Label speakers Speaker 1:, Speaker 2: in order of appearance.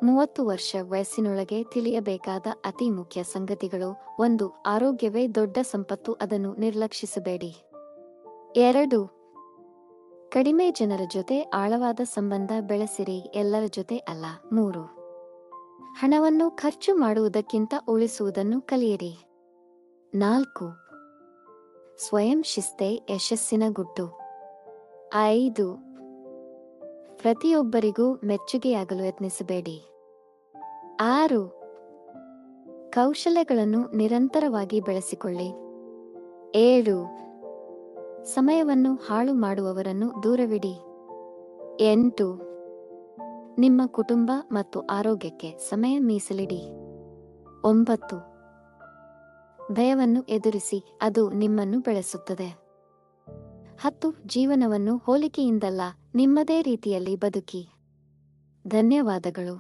Speaker 1: 30 ವರ್ಷ ವಯಸ್ಸಿನೊಳಗೆ ತಿಳಿಯಬೇಕಾದ ಅತಿ ಮುಖ್ಯ ಸಂಗತಿಗಳು. 1. ಆರೋಗ್ಯವೇ ದೊಡ್ಡ ಸಂಪತ್ತು, ಅದನ್ನು ನಿರ್ಲಕ್ಷಿಸಬೇಡಿ. 2. ಕಡಿಮೆ ಜನರ ಜೊತೆ ಆಳವಾದ ಸಂಬಂಧ ಬೆಳೆಸಿರಿ, ಎಲ್ಲರ ಜೊತೆ ಅಲ್ಲ. 3. ಹಣವನ್ನು ಖರ್ಚು ಮಾಡುವುದಕ್ಕಿಂತ ಉಳಿಸುವುದನ್ನು ಕಲಿಯಿರಿ. 4. ಸ್ವಯಂ ಶಿಸ್ತೇ ಯಶಸ್ಸಿನ ಗುಟ್ಟು. 5. ಪ್ರತಿಯೊಬ್ಬರಿಗೂ ಮೆಚ್ಚುಗೆಯಾಗಲು ಯತ್ನಿಸಬೇಡಿ. 6. ಕೌಶಲ್ಯಗಳನ್ನು ನಿರಂತರವಾಗಿ ಬೆಳೆಸಿಕೊಳ್ಳಿ. 7. ಸಮಯವನ್ನು ಹಾಳು ಮಾಡುವವರನ್ನು ದೂರವಿಡಿ. 8. ನಿಮ್ಮ ಕುಟುಂಬ ಮತ್ತು ಆರೋಗ್ಯಕ್ಕೆ ಸಮಯ ಮೀಸಲಿಡಿ. 9. ಭಯವನ್ನು ಎದುರಿಸಿ, ಅದು ನಿಮ್ಮನ್ನು ಬೆಳೆಸುತ್ತದೆ. 10. ಜೀವನವನ್ನು ಹೋಲಿಕೆಯಿಂದಲ್ಲ, ನಿಮ್ಮದೇ ರೀತಿಯಲ್ಲಿ ಬದುಕಿ. ಧನ್ಯವಾದಗಳು.